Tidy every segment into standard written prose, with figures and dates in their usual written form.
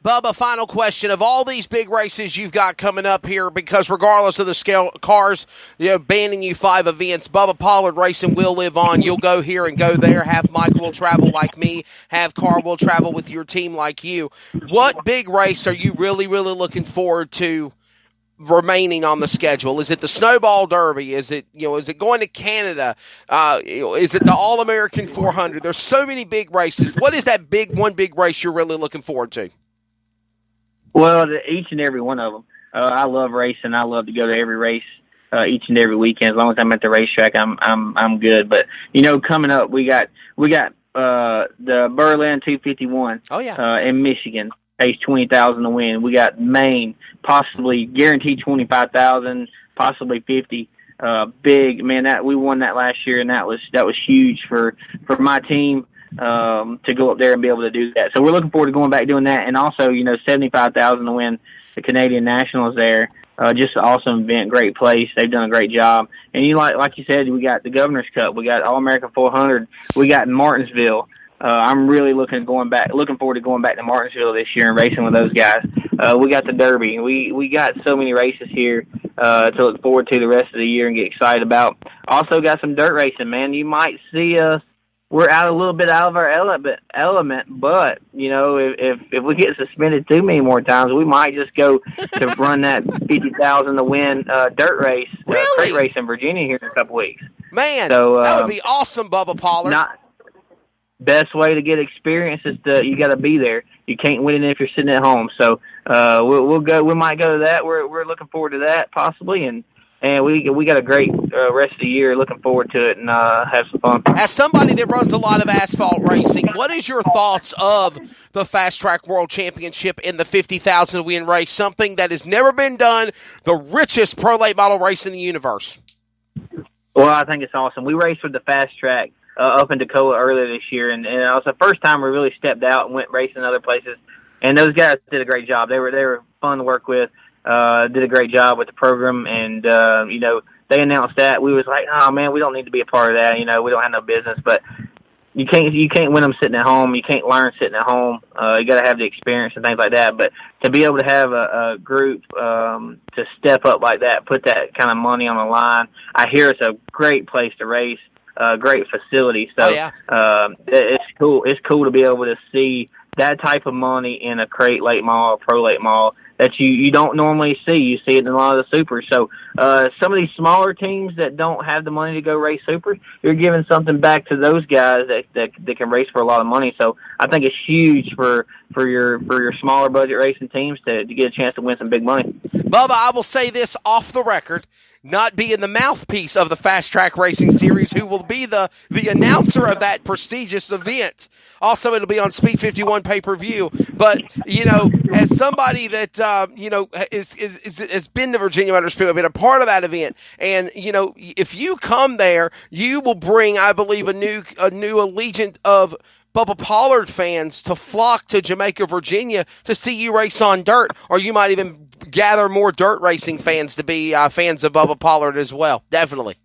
Bubba, final question. Of all these big races you've got coming up here, because regardless of the scale cars, banning you 5 events, Bubba Pollard Racing will live on. You'll go here and go there. Have Michael will travel like me. Have Carl will travel with your team like you. What big race are you really, really looking forward to remaining on the schedule? Is it the Snowball Derby? Is it going to Canada? Is it the All-American 400? There's so many big races. What is that one big race you're really looking forward to? Well, each and every one of them. I love racing. I love to go to every race each and every weekend. As long as I'm at the racetrack, I'm good. But coming up, we got the Berlin 251. Oh yeah. In Michigan, pays $20,000 to win. We got Maine, possibly guaranteed $25,000, possibly $50,000. Big man, that we won that last year, and that was huge for my team. To go up there and be able to do that. So we're looking forward to going back doing that. And also, $75,000 to win the Canadian Nationals there. Just an awesome event, great place. They've done a great job. And like you said, we got the Governor's Cup. We got All-American 400. We got Martinsville. I'm really looking forward to going back to Martinsville this year and racing with those guys. We got the Derby. We got so many races here to look forward to the rest of the year and get excited about. Also got some dirt racing, man. You might see us. We're a little bit out of our element, but if we get suspended too many more times, we might just go to run that $50,000 to win dirt race, crate race in Virginia here in a couple weeks. Man, so that would be awesome, Bubba Pollard. Best way to get experience is you got to be there. You can't win it if you're sitting at home. So we'll go. We might go to that. We're looking forward to that possibly, and we got a great rest of the year. Looking forward to it and have some fun. As somebody that runs a lot of asphalt racing, what is your thoughts of the Fast Track World Championship in the 50,000 win race? Something that has never been done. The richest pro late model race in the universe. Well, I think it's awesome. We raced with the Fast Track up in Dakota earlier this year, and it was the first time we really stepped out and went racing other places. And those guys did a great job. They were fun to work with. Did a great job with the program, and they announced that. We was like, oh man, we don't need to be a part of that. We don't have no business. But you can't win them sitting at home. You can't learn sitting at home. You got to have the experience and things like that. But to be able to have a group to step up like that, put that kind of money on the line. I hear it's a great place to race, great facility. So it's cool. It's cool to be able to see that type of money in a crate late model or pro late model that you don't normally see. You see it in a lot of the supers. So some of these smaller teams that don't have the money to go race supers, you're giving something back to those guys that can race for a lot of money. So I think it's huge for your smaller budget racing teams to get a chance to win some big money. Bubba, I will say this off the record, not being the mouthpiece of the Fast Track Racing Series, who will be the announcer of that prestigious event. Also, it'll be on Speed 51 pay-per-view. But, as somebody that, has been to Virginia Motor Speedway, been a part of that event, and, if you come there, you will bring, I believe, a new allegiance of Bubba Pollard fans to flock to Jamaica, Virginia to see you race on dirt, or you might even gather more dirt racing fans to be fans of Bubba Pollard as well. Definitely.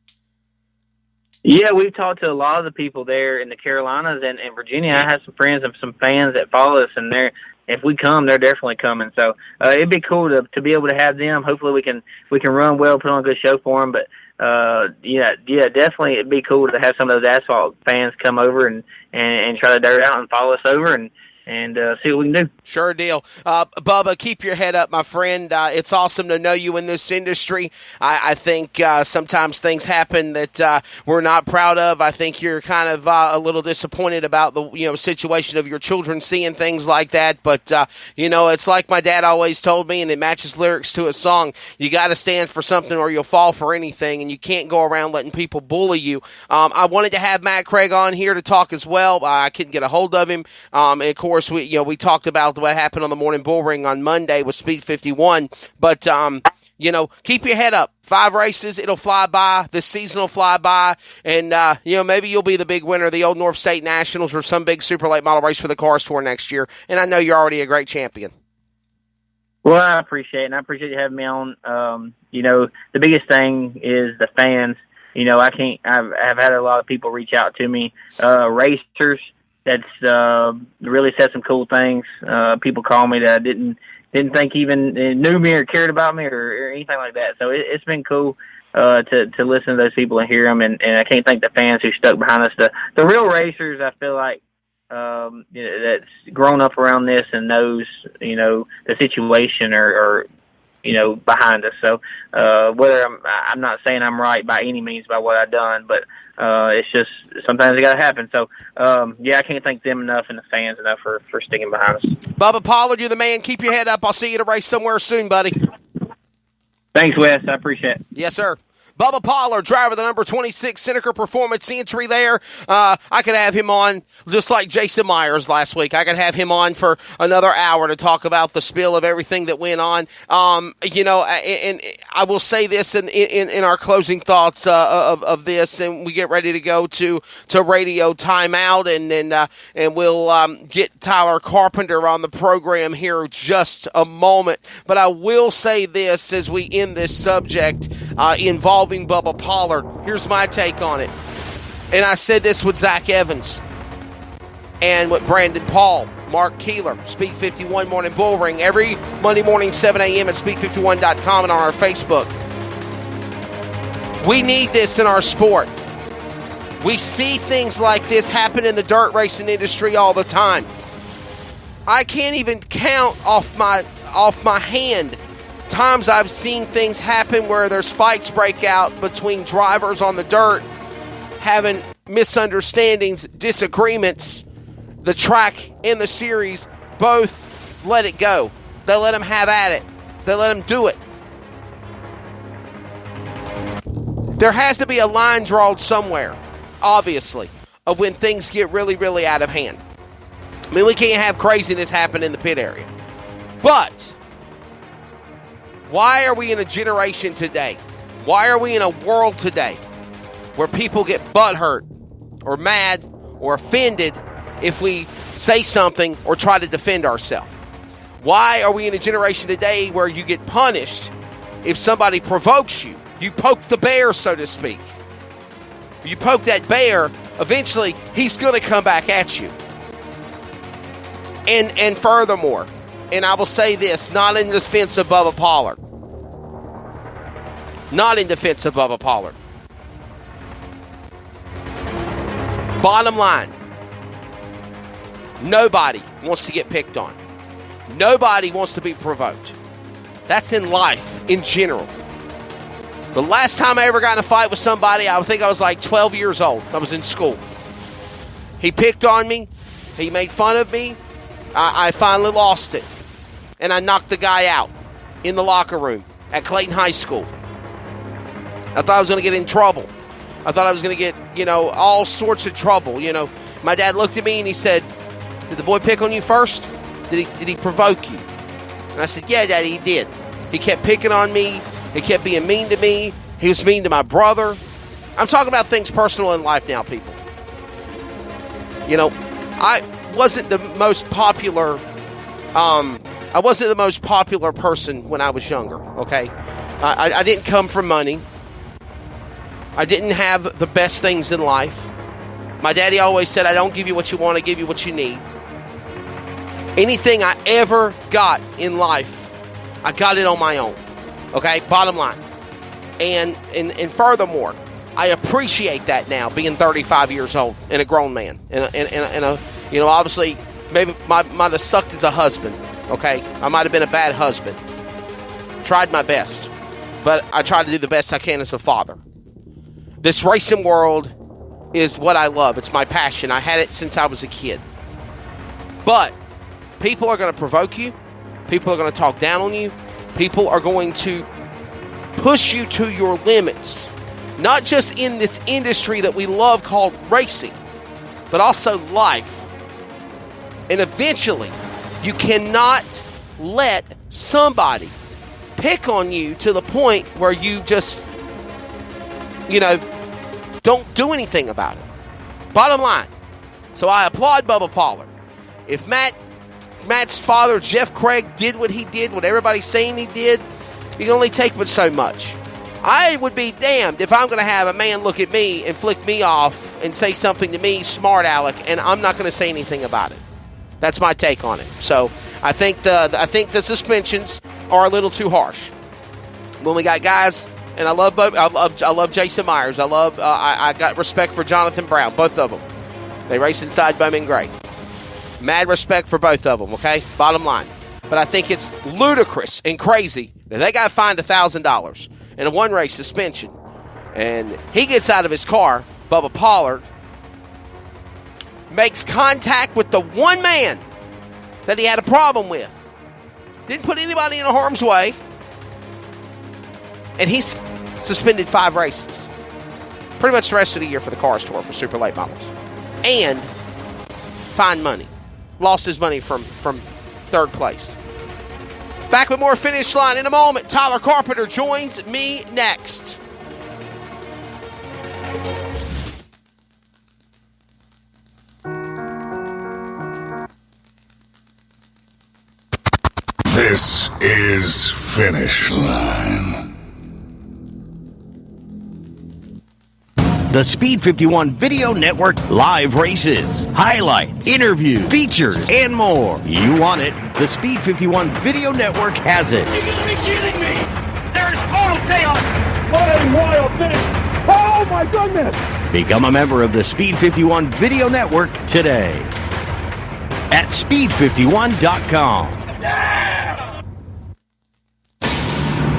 Yeah, we've talked to a lot of the people there in the Carolinas and in Virginia. I have some friends and some fans that follow us, and if we come, they're definitely coming. So it'd be cool to be able to have them. Hopefully we can run well, put on a good show for them. But definitely it'd be cool to have some of those asphalt fans come over and try to dirt out and follow us over and see what we can do. Sure deal. Bubba, keep your head up, my friend. It's awesome to know you in this industry. I think sometimes things happen that we're not proud of. I think you're kind of a little disappointed about the situation of your children seeing things like that. But, it's like my dad always told me, and it matches lyrics to a song. You got to stand for something or you'll fall for anything, and you can't go around letting people bully you. I wanted to have Matt Craig on here to talk as well. I couldn't get a hold of him. And of course, we talked about what happened on the Morning Bull Ring on Monday with Speed 51, but keep your head up. 5 races, it'll fly by. This season will fly by, and maybe you'll be the big winner of the Old North State Nationals or some big super late model race for the Cars Tour next year. And I know you're already a great champion. Well, I appreciate it, and I appreciate you having me on. The biggest thing is the fans. I've had a lot of people reach out to me, racers. that's really said some cool things. People call me that I didn't think even knew me or cared about me or anything like that. So it's been cool to listen to those people and hear them, and I can't thank the fans who stuck behind us. The real racers, I feel like, that's grown up around this and knows, the situation or behind us. So whether I'm not saying I'm right by any means by what I've done, but it's just sometimes it got to happen. So I can't thank them enough and the fans enough for sticking behind us. Bubba Pollard, you're the man. Keep your head up. I'll see you at a race somewhere soon, buddy. Thanks, Wes. I appreciate it. Yes, sir. Bubba Pollard, driver of the number 26 Seneca Performance entry there. I could have him on just like Jason Myers last week. I could have him on for another hour to talk about the spill of everything that went on. And I will say this in our closing thoughts of this, and we get ready to go to radio timeout, and we'll get Tyler Carpenter on the program here just a moment. But I will say this as we end this subject involving Bubba Pollard. Here's my take on it. And I said this with Zach Evans and with Brandon Paul, Mark Keeler, Speed 51 Morning Bull Ring, every Monday morning, 7 a.m. at speed51.com and on our Facebook. We need this in our sport. We see things like this happen in the dirt racing industry all the time. I can't even count off my hand times I've seen things happen where there's fights break out between drivers on the dirt, having misunderstandings, disagreements. The track and the series both let it go. They let them have at it. They let them do it. There has to be a line drawn somewhere, obviously, of when things get really, really out of hand. I mean, we can't have craziness happen in the pit area. But why are we in a generation today? Why are we in a world today where people get butthurt or mad or offended if we say something or try to defend ourselves? Why are we in a generation today where you get punished if somebody provokes you? You poke the bear, so to speak. You poke that bear, eventually he's going to come back at you. And furthermore, and I will say this, not in defense of Bubba Pollard. Not in defense of Bubba Pollard. Bottom line, nobody wants to get picked on. Nobody wants to be provoked. That's in life, in general. The last time I ever got in a fight with somebody, I think I was like 12 years old. I was in school. He picked on me. He made fun of me. I finally lost it. And I knocked the guy out in the locker room at Clayton High School. I thought I was going to get in trouble. I thought I was going to get, all sorts of trouble. My dad looked at me and he said, "Did the boy pick on you first? Did he provoke you?" And I said, "Yeah, Daddy, he did. He kept picking on me. He kept being mean to me. He was mean to my brother." I'm talking about things personal in life now, people. I wasn't the most popular. I wasn't the most popular person when I was younger. Okay, I didn't come from money. I didn't have the best things in life. My daddy always said, "I don't give you what you want, I give you what you need." Anything I ever got in life, I got it on my own. Okay, bottom line. And furthermore, I appreciate that now, being 35 years old and a grown man. And obviously, maybe might have sucked as a husband. Okay, I might have been a bad husband. Tried my best, but I tried to do the best I can as a father. This racing world is what I love. It's my passion. I had it since I was a kid. But people are going to provoke you. People are going to talk down on you. People are going to push you to your limits. Not just in this industry that we love called racing, but also life. And eventually, you cannot let somebody pick on you to the point where you just, don't do anything about it. Bottom line. So I applaud Bubba Pollard. If Matt's father, Jeff Craig, did what he did, what everybody's saying he did, you can only take but so much. I would be damned if I'm going to have a man look at me and flick me off and say something to me, smart Alec, and I'm not going to say anything about it. That's my take on it. So I think the suspensions are a little too harsh. When we got guys, and I love Jason Myers. I got respect for Jonathan Brown, both of them. They race inside Bowman Gray. Mad respect for both of them, okay? Bottom line. But I think it's ludicrous and crazy that they got fined $1,000 in a one-race suspension. And he gets out of his car, Bubba Pollard, makes contact with the one man that he had a problem with. Didn't put anybody in harm's way. And he's suspended 5 races. Pretty much the rest of the year for the Cars Tour for super late models. And fined money. Lost his money from third place. Back with more Finish Line in a moment. Tyler Carpenter joins me next. This is Finish Line. The Speed 51 Video Network live races, highlights, interviews, features, and more. You want it, the Speed 51 Video Network has it. You gotta be kidding me! There's total chaos! What a wild finish! Oh my goodness! Become a member of the Speed 51 Video Network today at speed51.com.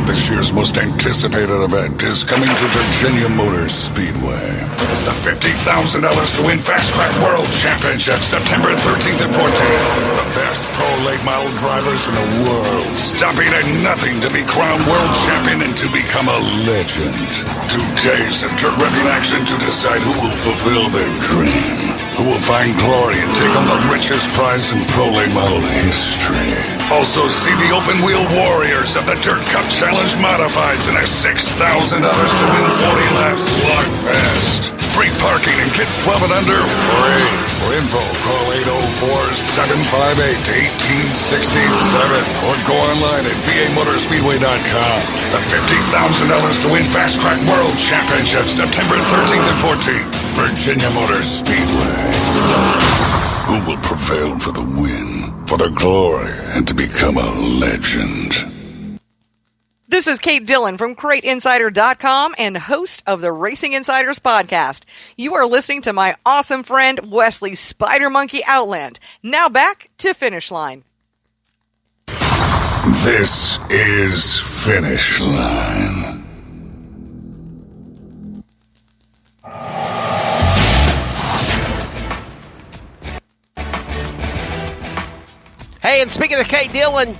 This year's most anticipated event is coming to Virginia Motor Speedway. It's the $50,000 to win Fast Track World Championship, September 13th and 14th. The best pro late model drivers in the world, stopping at nothing to be crowned world champion and to become a legend. 2 days of dirt-ripping action to decide who will fulfill their dream, who will find glory and take on the richest prize in pro late model history. Also, see the open wheel warriors of the Dirt Cup Challenge Modifieds and a $6,000 to win 40 laps slugfest. Free parking and kids 12 and under free. For info, call 804-758-1867 or go online at vamotorspeedway.com. The $50,000 to win Fast Track World Championship, September 13th and 14th. Virginia Motor Speedway. Who will prevail for the win, for the glory, and to become a legend? This is Kate Dillon from CrateInsider.com and host of the Racing Insiders podcast. You are listening to my awesome friend Wesley Spider Monkey Outland. Now back to Finish Line. This is Finish Line. Hey, and speaking of Kate Dillon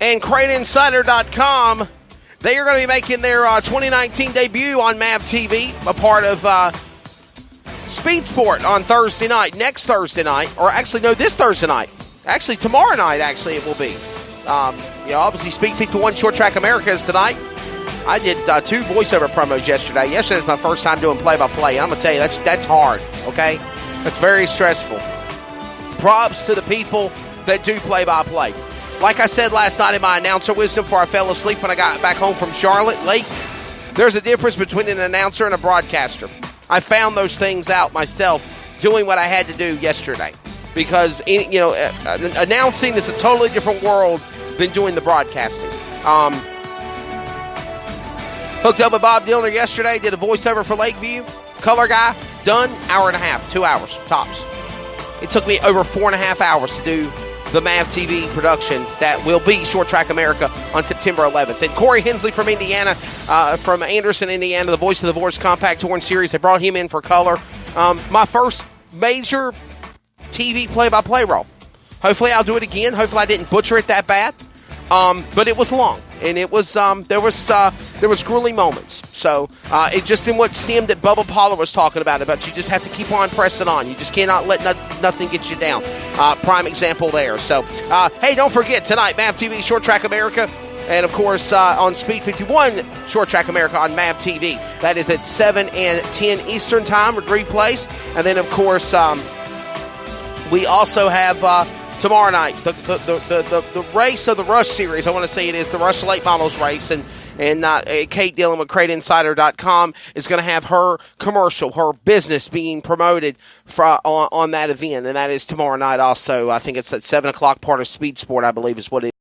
and CrateInsider.com, they are going to be making their 2019 debut on MAV TV, a part of Speed Sport on Thursday night, next Thursday night, or actually, no, this Thursday night. Actually, tomorrow night, actually, it will be. Obviously, Speed 51 Short Track America is tonight. I did 2 voiceover promos yesterday. Yesterday was my first time doing play-by-play, and I'm going to tell you, that's hard, okay? That's very stressful. Props to the people that do play-by-play. Like I said last night in my announcer wisdom before I fell asleep when I got back home from Charlotte Lake, there's a difference between an announcer and a broadcaster. I found those things out myself doing what I had to do yesterday because announcing is a totally different world than doing the broadcasting. Hooked up with Bob Dillner yesterday, did a voiceover for Lakeview. Color guy, done, hour and a half, 2 hours, tops. It took me over 4.5 hours to do the MAV TV production that will be Short Track America on September 11th. And Corey Hensley from Indiana, from Anderson, Indiana, the voice of the Voice Compact Touring Series, they brought him in for color. My first major TV play-by-play role. Hopefully I'll do it again. Hopefully I didn't butcher it that bad. But it was long, and it was there was grueling moments. So it just in what stemmed that Bubba Pollard was talking about you just have to keep on pressing on. You just cannot let nothing get you down. Prime example there. So hey, don't forget tonight MAV TV Short Track America, and of course on Speed 51 Short Track America on MAV TV. That is at 7 and 10 Eastern Time with replays, and then of course we also have tomorrow night. The race of the Rush Series, I want to say it is the Rush Late Models race, and Kate Dillon with CrateInsider.com is going to have her commercial, her business being promoted on that event, and that is tomorrow night also. I think it's at 7 o'clock, part of Speed Sport, I believe is what it is.